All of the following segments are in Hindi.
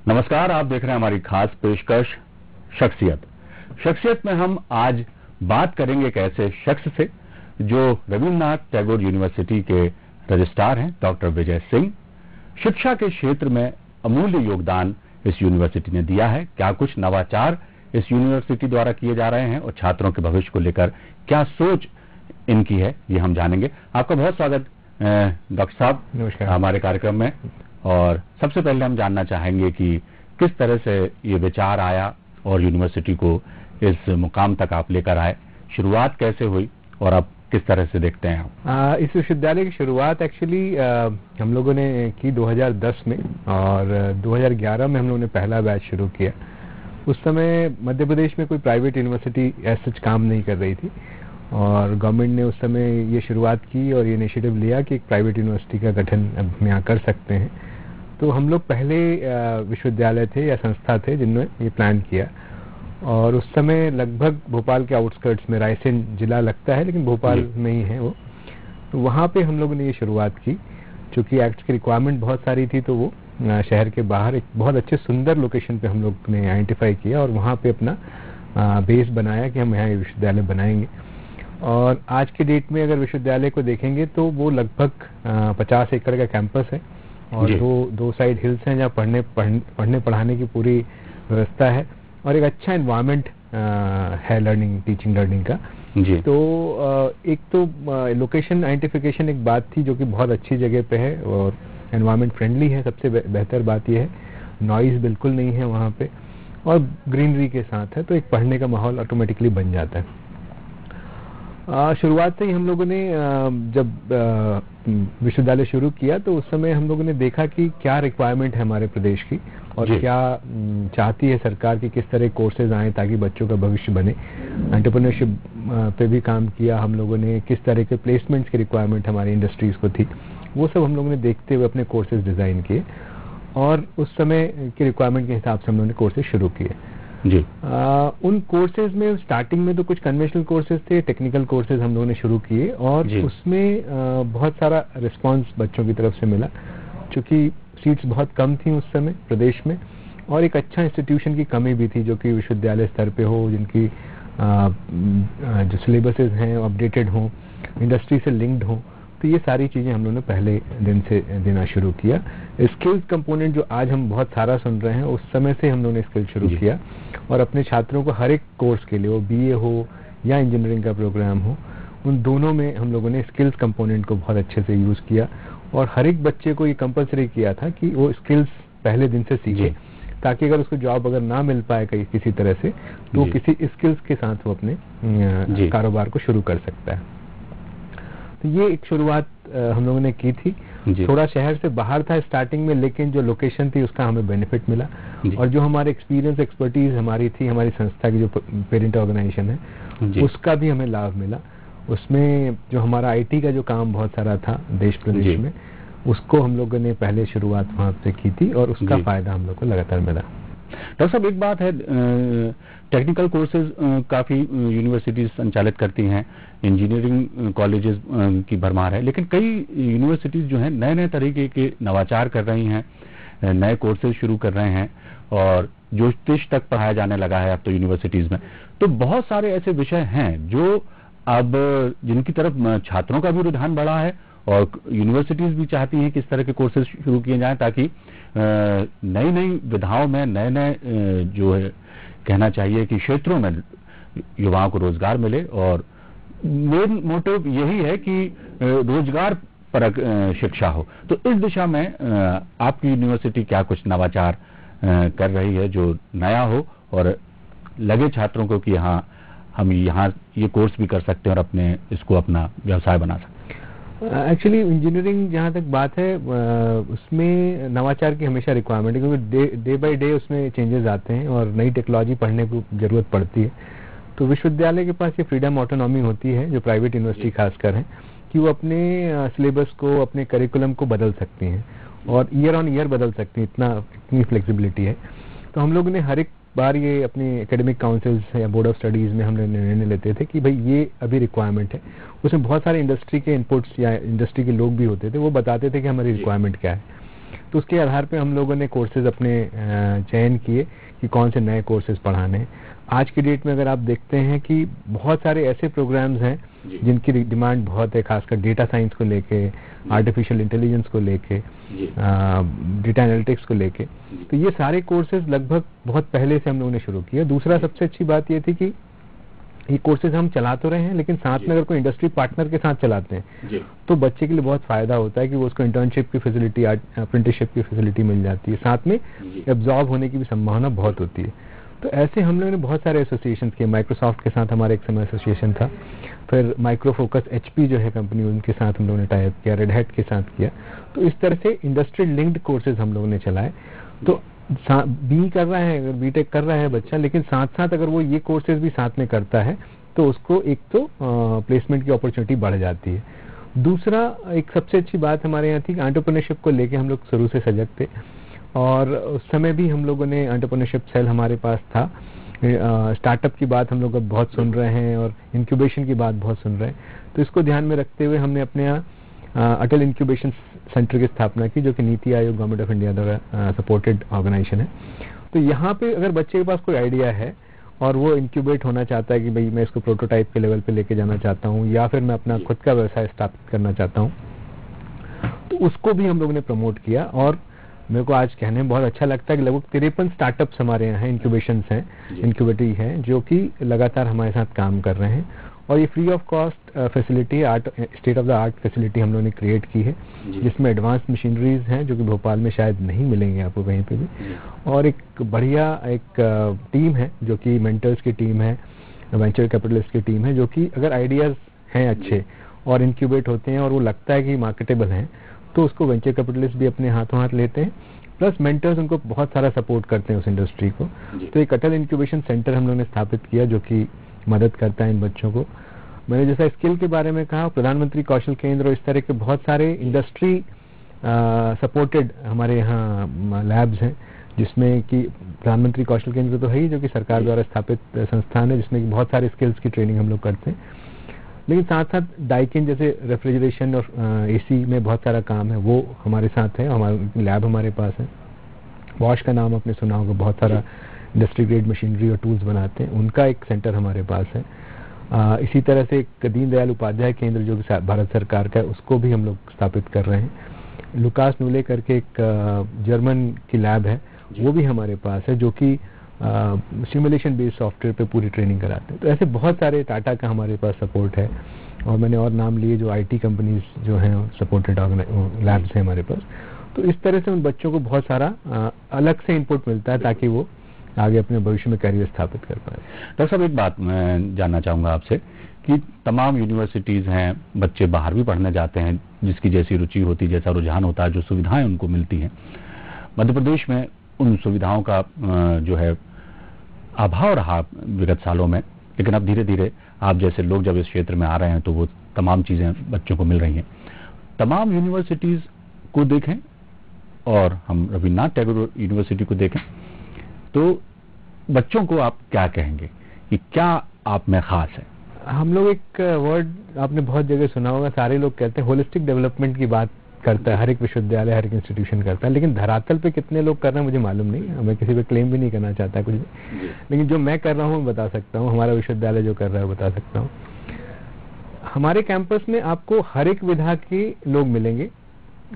नमस्कार, आप देख रहे हैं हमारी खास पेशकश शख्सियत में हम आज बात करेंगे एक ऐसे शख्स से जो रविन्द्रनाथ टैगोर यूनिवर्सिटी के रजिस्ट्रार हैं, डॉक्टर विजय सिंह। शिक्षा के क्षेत्र में अमूल्य योगदान इस यूनिवर्सिटी ने दिया है। क्या कुछ नवाचार इस यूनिवर्सिटी द्वारा किए जा रहे हैं और छात्रों के भविष्य को लेकर क्या सोच इनकी है, ये हम जानेंगे। आपका बहुत स्वागत डॉक्टर साहब नमस्कार हमारे कार्यक्रम में। और सबसे पहले हम जानना चाहेंगे कि किस तरह से ये विचार आया और यूनिवर्सिटी को इस मुकाम तक आप लेकर आए। शुरुआत कैसे हुई और अब किस तरह से देखते हैं आप? इस विश्वविद्यालय की शुरुआत एक्चुअली हम लोगों ने की 2010 में और 2011 में हम लोगों ने पहला बैच शुरू किया। उस समय मध्य प्रदेश में कोई प्राइवेट यूनिवर्सिटी ऐसा काम नहीं कर रही थी और गवर्नमेंट ने उस समय ये शुरुआत की और ये इनिशिएटिव लिया कि एक प्राइवेट यूनिवर्सिटी का गठन अब हम यहाँ कर सकते हैं। तो हम लोग पहले विश्वविद्यालय थे या संस्था थे जिन्होंने ये प्लान किया और उस समय लगभग भोपाल के आउटस्कर्ट्स में रायसेन जिला लगता है लेकिन भोपाल में ही है वो। तो वहाँ पे हम लोगों ने ये शुरुआत की। चूँकि एक्ट की रिक्वायरमेंट बहुत सारी थी तो वो शहर के बाहर एक बहुत अच्छे सुंदर लोकेशन पे हम लोग ने आइडेंटिफाई किया और वहाँ पे अपना बेस बनाया कि हम यहाँ ये विश्वविद्यालय बनाएंगे। और आज के डेट में अगर विश्वविद्यालय को देखेंगे तो वो लगभग 50 एकड़ का कैंपस है और दो साइड हिल्स हैं जहाँ पढ़ने पढ़ाने की पूरी व्यवस्था है और एक अच्छा एनवायरनमेंट है टीचिंग लर्निंग का। जी। तो एक तो लोकेशन आइडेंटिफिकेशन एक बात थी जो कि बहुत अच्छी जगह पे है और एनवायरनमेंट फ्रेंडली है। सबसे बेहतर बात यह है नॉइज बिल्कुल नहीं है वहाँ पे और ग्रीनरी के साथ है, तो एक पढ़ने का माहौल ऑटोमेटिकली बन जाता है। शुरुआत से ही हम लोगों ने जब विश्वविद्यालय शुरू किया तो उस समय हम लोगों ने देखा कि क्या रिक्वायरमेंट है हमारे प्रदेश की और क्या चाहती है सरकार कि किस तरह कोर्सेज आए ताकि बच्चों का भविष्य बने। एंटरप्रेन्योरशिप पे भी काम किया हम लोगों ने, किस तरह के प्लेसमेंट्स की रिक्वायरमेंट हमारी इंडस्ट्रीज को थी, वो सब हम लोगों ने देखते हुए अपने कोर्सेज डिज़ाइन किए और उस समय की रिक्वायरमेंट के हिसाब से हम लोगों ने कोर्सेज शुरू किए। जी। उन कोर्सेज में स्टार्टिंग में तो कुछ कन्वेंशनल कोर्सेज थे, टेक्निकल कोर्सेज हम लोगों ने शुरू किए और उसमें बहुत सारा रिस्पांस बच्चों की तरफ से मिला। चूँकि सीट्स बहुत कम थी उस समय प्रदेश में और एक अच्छा इंस्टीट्यूशन की कमी भी थी जो कि विश्वविद्यालय स्तर पे हो, जिनकी जो सिलेबसेज हैं अपडेटेड हों, इंडस्ट्री से लिंक्ड हों। तो ये सारी चीज़ें हम लोगों ने पहले दिन से देना शुरू किया। स्किल्स कंपोनेंट जो आज हम बहुत सारा सुन रहे हैं उस समय से हम लोगों ने स्किल शुरू किया और अपने छात्रों को हर एक कोर्स के लिए, वो बीए हो या इंजीनियरिंग का प्रोग्राम हो, उन दोनों में हम लोगों ने स्किल्स कंपोनेंट को बहुत अच्छे से यूज़ किया और हर एक बच्चे को ये कंपलसरी किया था कि वो स्किल्स पहले दिन से सीखे ताकि अगर उसको जॉब अगर ना मिल पाए किसी तरह से तो किसी स्किल्स के साथ वो अपने कारोबार को शुरू कर सकता है। तो ये एक शुरुआत हम लोगों ने की थी। थोड़ा शहर से बाहर था स्टार्टिंग में, लेकिन जो लोकेशन थी उसका हमें बेनिफिट मिला और जो हमारे एक्सपीरियंस एक्सपर्टीज हमारी थी, हमारी संस्था की जो पेरेंट ऑर्गेनाइजेशन है उसका भी हमें लाभ मिला। उसमें जो हमारा आईटी का जो काम बहुत सारा था देश प्रदेश में, उसको हम लोगों ने पहले शुरुआत वहाँ से की थी और उसका फायदा हम लोग को लगातार मिला। डॉक्टर साहब, एक बात है, टेक्निकल कोर्सेज काफ़ी यूनिवर्सिटीज संचालित करती हैं, इंजीनियरिंग कॉलेजेस की भरमार है, लेकिन कई यूनिवर्सिटीज जो हैं नए नए तरीके के नवाचार कर रही हैं, नए कोर्सेज शुरू कर रहे हैं और ज्योतिष तक पढ़ाया जाने लगा है अब तो यूनिवर्सिटीज में। तो बहुत सारे ऐसे विषय हैं जो अब जिनकी तरफ छात्रों का भी रुझान बढ़ा है और यूनिवर्सिटीज भी चाहती हैं कि इस तरह के कोर्सेज शुरू किए जाएं ताकि नई नई विधाओं में नए नए जो है कहना चाहिए कि क्षेत्रों में युवाओं को रोजगार मिले। और मेन मोटिव यही है कि रोजगार परक शिक्षा हो। तो इस दिशा में आपकी यूनिवर्सिटी क्या कुछ नवाचार कर रही है जो नया हो और लगे छात्रों को कि हाँ हम यहाँ ये कोर्स भी कर सकते हैं और अपने इसको अपना व्यवसाय बना सकते हैं? एक्चुअली इंजीनियरिंग जहाँ तक बात है उसमें नवाचार की हमेशा रिक्वायरमेंट है क्योंकि डे बाय डे उसमें चेंजेस आते हैं और नई टेक्नोलॉजी पढ़ने को जरूरत पड़ती है। तो विश्वविद्यालय के पास ये फ्रीडम ऑटोनॉमी होती है जो प्राइवेट यूनिवर्सिटी खासकर है कि वो अपने सिलेबस को, अपने करिकुलम को बदल सकती हैं और ईयर ऑन ईयर बदल सकती हैं, इतनी फ्लेक्सिबिलिटी है। तो हम लोग ने हर एक बार ये अपने एकेडमिक काउंसिल्स या बोर्ड ऑफ स्टडीज में हम निर्णय लेते थे कि भाई ये अभी रिक्वायरमेंट है। उसमें बहुत सारे इंडस्ट्री के इनपुट्स या इंडस्ट्री के लोग भी होते थे, वो बताते थे कि हमारी रिक्वायरमेंट क्या है। तो उसके आधार पे हम लोगों ने कोर्सेज अपने चयन किए कि कौन से नए कोर्सेज पढ़ाने हैं। आज की डेट में अगर आप देखते हैं कि बहुत सारे ऐसे प्रोग्राम्स हैं जिनकी डिमांड बहुत है, खासकर डेटा साइंस को लेके, आर्टिफिशियल इंटेलिजेंस को लेके, डेटा एनालिटिक्स को लेके। तो ये सारे कोर्सेज लगभग बहुत पहले से हम लोगों ने शुरू किए। दूसरा सबसे अच्छी बात ये थी कि ये कोर्सेज हम चला तो रहे हैं, लेकिन साथ में अगर कोई इंडस्ट्री पार्टनर के साथ चलाते हैं तो बच्चे के लिए बहुत फायदा होता है कि वो उसको इंटर्नशिप की फैसिलिटी, अप्रेंटिसशिप की फैसिलिटी मिल जाती है, साथ में एब्जॉर्ब होने की भी संभावना बहुत होती है। तो ऐसे हम लोगों ने बहुत सारे एसोसिएशन किए। माइक्रोसॉफ्ट के साथ हमारे एक समय एसोसिएशन था, फिर माइक्रो फोकस HP जो है कंपनी, उनके साथ हम लोगों ने टाई अप किया, रेड हैट के साथ किया। तो इस तरह से इंडस्ट्री लिंक्ड कोर्सेज हम लोगों ने चलाए। तो बी कर रहा है, अगर बीटेक कर रहा है बच्चा, लेकिन साथ साथ अगर वो ये कोर्सेज भी साथ में करता है तो उसको एक तो प्लेसमेंट की अपॉर्चुनिटी बढ़ जाती है। दूसरा एक सबसे अच्छी बात हमारे यहाँ थी कि एंटरप्रेन्योरशिप को लेके हम लोग शुरू से सजग थे, और उस समय भी हम लोगों ने एंटरप्रेन्योरशिप सेल हमारे पास था। स्टार्टअप की बात हम लोग अब बहुत सुन रहे हैं और इंक्यूबेशन की बात बहुत सुन रहे हैं, तो इसको ध्यान में रखते हुए हमने अपने यहाँ अटल इंक्यूबेशन सेंटर की स्थापना की, जो कि NITI Aayog government of India द्वारा सपोर्टेड ऑर्गेनाइजेशन है। तो यहाँ पे अगर बच्चे के पास कोई आइडिया है और वो इंक्यूबेट होना चाहता है कि भाई मैं इसको प्रोटोटाइप के लेवल पे लेके जाना चाहता हूँ, या फिर मैं अपना खुद का व्यवसाय स्थापित करना चाहता हूँ, तो उसको भी हम लोगों ने प्रमोट किया। और मेरे को आज कहने में बहुत अच्छा लगता है कि लगभग 53 स्टार्टअप्स हमारे यहाँ हैं, इंक्यूबेशंस हैं, इंक्यूबेटरी हैं, जो कि लगातार हमारे साथ काम कर रहे हैं। और ये free of cost facility, state of the art facility हम लोगों ने क्रिएट की है, जिसमें एडवांस मशीनरीज हैं जो कि भोपाल में शायद नहीं मिलेंगे आपको कहीं पे भी, और एक बढ़िया एक टीम है जो कि मेंटर्स की टीम है, वेंचर कैपिटलिस्ट की टीम है, जो कि अगर आइडियाज हैं अच्छे और इंक्यूबेट होते हैं और वो लगता है कि मार्केटेबल हैं, तो उसको वेंचर कैपिटलिस्ट भी अपने हाथों हाथ लेते हैं, प्लस मेंटर्स उनको बहुत सारा सपोर्ट करते हैं उस इंडस्ट्री को। तो एक अटल इंक्यूबेशन सेंटर हम लोगों ने स्थापित किया जो कि मदद करता है इन बच्चों को। मैंने जैसा स्किल के बारे में कहा, प्रधानमंत्री कौशल केंद्र और इस तरह के बहुत सारे इंडस्ट्री सपोर्टेड हमारे यहाँ लैब्स हैं, जिसमें कि प्रधानमंत्री कौशल केंद्र तो है ही, जो कि सरकार द्वारा स्थापित संस्थान है, जिसमें बहुत सारे स्किल्स की ट्रेनिंग हम लोग करते हैं। लेकिन साथ साथ डाइकिन जैसे रेफ्रिजरेशन और AC में बहुत सारा काम है, वो हमारे साथ है, हमारे लैब हमारे पास है। वॉश का नाम आपने सुना होगा, बहुत सारा इंडस्ट्री ग्रेड मशीनरी और टूल्स बनाते हैं, उनका एक सेंटर हमारे पास है। इसी तरह से एक दीनदयाल उपाध्याय केंद्र जो कि भारत सरकार का है, उसको भी हम लोग स्थापित कर रहे हैं। लुकास नूले करके एक जर्मन की लैब है, वो भी हमारे पास है, जो कि सिमुलेशन बेस्ड सॉफ्टवेयर पे पूरी ट्रेनिंग कराते हैं। तो ऐसे बहुत सारे, टाटा का हमारे पास सपोर्ट है, और मैंने और नाम लिए जो IT कंपनीज जो हैं सपोर्टेड लैब्स हैं हमारे पास। तो इस तरह से उन बच्चों को बहुत सारा अलग से इनपुट मिलता है ताकि वो आगे अपने भविष्य में करियर स्थापित कर पाए। डॉक्टर साहब, एक बात मैं जानना चाहूँगा आपसे कि तमाम यूनिवर्सिटीज़ हैं, बच्चे बाहर भी पढ़ने जाते हैं, जिसकी जैसी रुचि होती, जैसा रुझान होता है, जो सुविधाएं उनको मिलती हैं। मध्य प्रदेश में उन सुविधाओं का जो है अभाव रहा विगत सालों में, लेकिन अब धीरे धीरे आप जैसे लोग जब इस क्षेत्र में आ रहे हैं तो वो तमाम चीज़ें बच्चों को मिल रही हैं। तमाम यूनिवर्सिटीज़ को देखें और हम रविन्द्रनाथ टैगोर यूनिवर्सिटी को देखें, तो बच्चों को आप क्या कहेंगे कि क्या आप में खास है? हम लोग एक वर्ड आपने बहुत जगह सुना होगा, सारे लोग कहते हैं होलिस्टिक डेवलपमेंट की बात करता है हर एक विश्वविद्यालय, हर एक इंस्टीट्यूशन करता है, लेकिन धरातल पे कितने लोग कर रहे हैं मुझे मालूम नहीं। मैं किसी पे क्लेम भी नहीं करना चाहता कुछ भी, लेकिन जो मैं कर रहा हूँ बता सकता हूँ, हमारा विश्वविद्यालय जो कर रहा है बता सकता हूँ। हमारे कैंपस में आपको हर एक विधा के लोग मिलेंगे,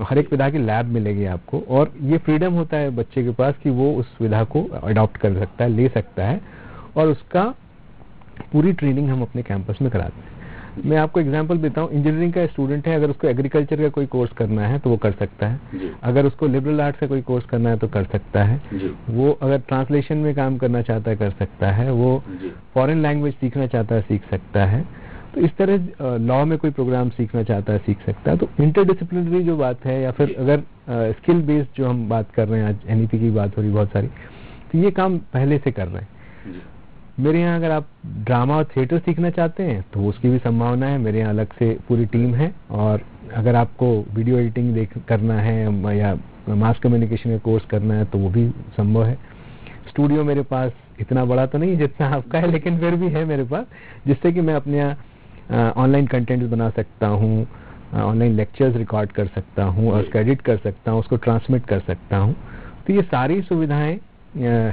हर एक विधा की लैब मिलेगी आपको, और ये फ्रीडम होता है बच्चे के पास कि वो उस विधा को अडॉप्ट कर सकता है, ले सकता है, और उसका पूरी ट्रेनिंग हम अपने कैंपस में कराते हैं। मैं आपको एग्जांपल देता हूँ, इंजीनियरिंग का स्टूडेंट है, अगर उसको एग्रीकल्चर का कोई कोर्स करना है तो वो कर सकता है, अगर उसको लिबरल आर्ट्स का कोई कोर्स करना है तो कर सकता है, वो अगर ट्रांसलेशन में काम करना चाहता है कर सकता है, वो फॉरेन लैंग्वेज सीखना चाहता है सीख सकता है, तो इस तरह लॉ में कोई प्रोग्राम सीखना चाहता है सीख सकता है। तो इंटरडिसिप्लिनरी जो बात है, या फिर अगर स्किल बेस्ड जो हम बात कर रहे हैं, आज NEP की बात हो रही बहुत सारी, तो ये काम पहले से कर रहे हैं। मेरे यहाँ अगर आप ड्रामा और थिएटर सीखना चाहते हैं तो उसकी भी संभावना है, मेरे यहाँ अलग से पूरी टीम है। और अगर आपको वीडियो एडिटिंग करना है या मास कम्युनिकेशन का कोर्स करना है तो वो भी संभव है। स्टूडियो मेरे पास इतना बड़ा तो नहीं है जितना आपका है, लेकिन फिर भी है मेरे पास, जिससे कि मैं अपने यहाँ ऑनलाइन कंटेंट बना सकता हूँ, ऑनलाइन लेक्चर्स रिकॉर्ड कर सकता हूँ और उसको एडिट कर सकता हूँ, उसको ट्रांसमिट कर सकता हूँ। तो ये सारी सुविधाएं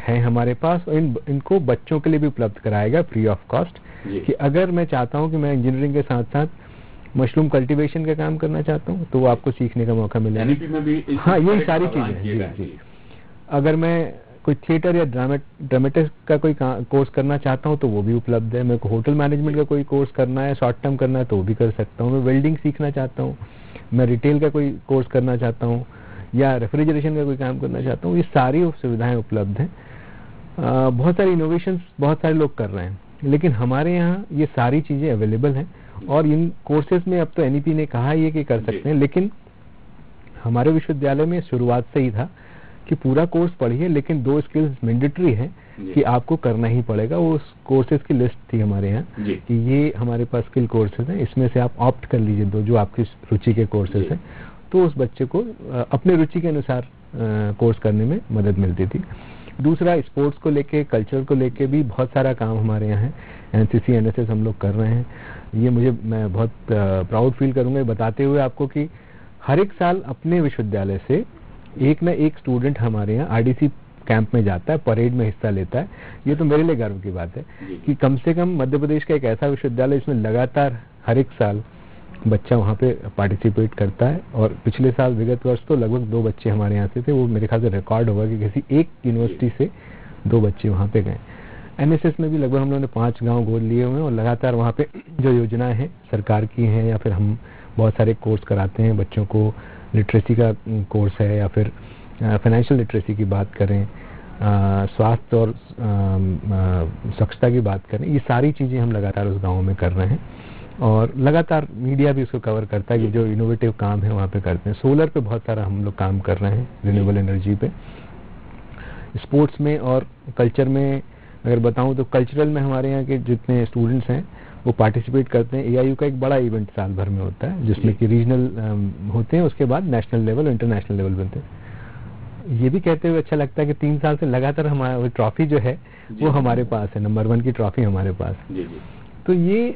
हैं हमारे पास, और इनको बच्चों के लिए भी उपलब्ध कराएगा फ्री ऑफ कॉस्ट। कि अगर मैं चाहता हूँ कि मैं इंजीनियरिंग के साथ साथ मशरूम कल्टीवेशन का काम करना चाहता हूँ, तो वो आपको सीखने का मौका मिलेगा। एनईपी में भी हाँ, यही सारी चीजें जी। अगर मैं कोई थिएटर या ड्रामेटिक्स का कोई कोर्स करना चाहता हूँ तो वो भी उपलब्ध है। मेरे को होटल मैनेजमेंट का कोई कोर्स करना है, शॉर्ट टर्म करना है, तो वो भी कर सकता हूँ। मैं वेल्डिंग सीखना चाहता हूँ, मैं रिटेल का कोई कोर्स करना चाहता हूँ, या रेफ्रिजरेशन का कोई काम करना चाहता हूँ, ये सारी सुविधाएं उपलब्ध हैं। बहुत सारे इनोवेशंस बहुत सारे लोग कर रहे हैं, लेकिन हमारे यहाँ ये सारी चीजें अवेलेबल हैं। और इन कोर्सेज में अब तो एनईपी ने कहा ही है कि कर सकते हैं, लेकिन हमारे विश्वविद्यालय में शुरुआत से ही था कि पूरा कोर्स पढ़िए, लेकिन 2 स्किल्स मैंडेटरी है कि आपको करना ही पड़ेगा। वो उस कोर्सेज की लिस्ट थी हमारे यहाँ कि ये हमारे पास स्किल कोर्सेज हैं, इसमें से आप ऑप्ट कर लीजिए 2 जो आपकी रुचि के कोर्सेज हैं। तो उस बच्चे को अपने रुचि के अनुसार कोर्स करने में मदद मिलती थी। दूसरा, स्पोर्ट्स को लेके, कल्चर को लेके भी बहुत सारा काम हमारे यहाँ है। एनसीसी एनएसएस हम लोग कर रहे हैं। ये मैं बहुत प्राउड फील करूंगा बताते हुए आपको कि हर एक साल अपने विश्वविद्यालय से एक न एक स्टूडेंट हमारे यहाँ आरडीसी कैंप में जाता है, परेड में हिस्सा लेता है। ये तो मेरे लिए गर्व की बात है कि कम से कम मध्य प्रदेश का एक ऐसा विश्वविद्यालय इसमें लगातार हर एक साल बच्चा वहाँ पे पार्टिसिपेट करता है। और पिछले साल विगत वर्ष तो लगभग 2 बच्चे हमारे यहाँ से थे। वो मेरे ख्याल से रिकॉर्ड होगा कि किसी एक यूनिवर्सिटी से 2 बच्चे वहाँ पे गए। एनएसएस में भी लगभग हम लोगों ने 5 गांव गोद लिए हुए हैं, और लगातार वहाँ पे जो योजनाएं हैं सरकार की हैं, या फिर हम बहुत सारे कोर्स कराते हैं बच्चों को। लिटरेसी का कोर्स है, या फिर फाइनेंशियल लिटरेसी की बात करें, स्वास्थ्य और स्वच्छता की बात करें, ये सारी चीज़ें हम लगातार उस गाँव में कर रहे हैं। और लगातार मीडिया भी उसको कवर करता है कि जो इनोवेटिव काम है वहाँ पे करते हैं। सोलर पे बहुत सारा हम लोग काम कर रहे हैं, रिन्यूएबल एनर्जी पे। स्पोर्ट्स में और कल्चर में अगर बताऊं तो कल्चरल में हमारे यहाँ के जितने स्टूडेंट्स हैं वो पार्टिसिपेट करते हैं। एआईयू का एक बड़ा इवेंट साल भर में होता है, जिसमें कि रीजनल होते हैं, उसके बाद नेशनल लेवल, इंटरनेशनल लेवल बनते हैं। ये भी कहते हुए अच्छा लगता है कि 3 साल से लगातार हमारा ट्रॉफी जो है वो हमारे पास है, नंबर 1 की ट्रॉफी हमारे पास। तो ये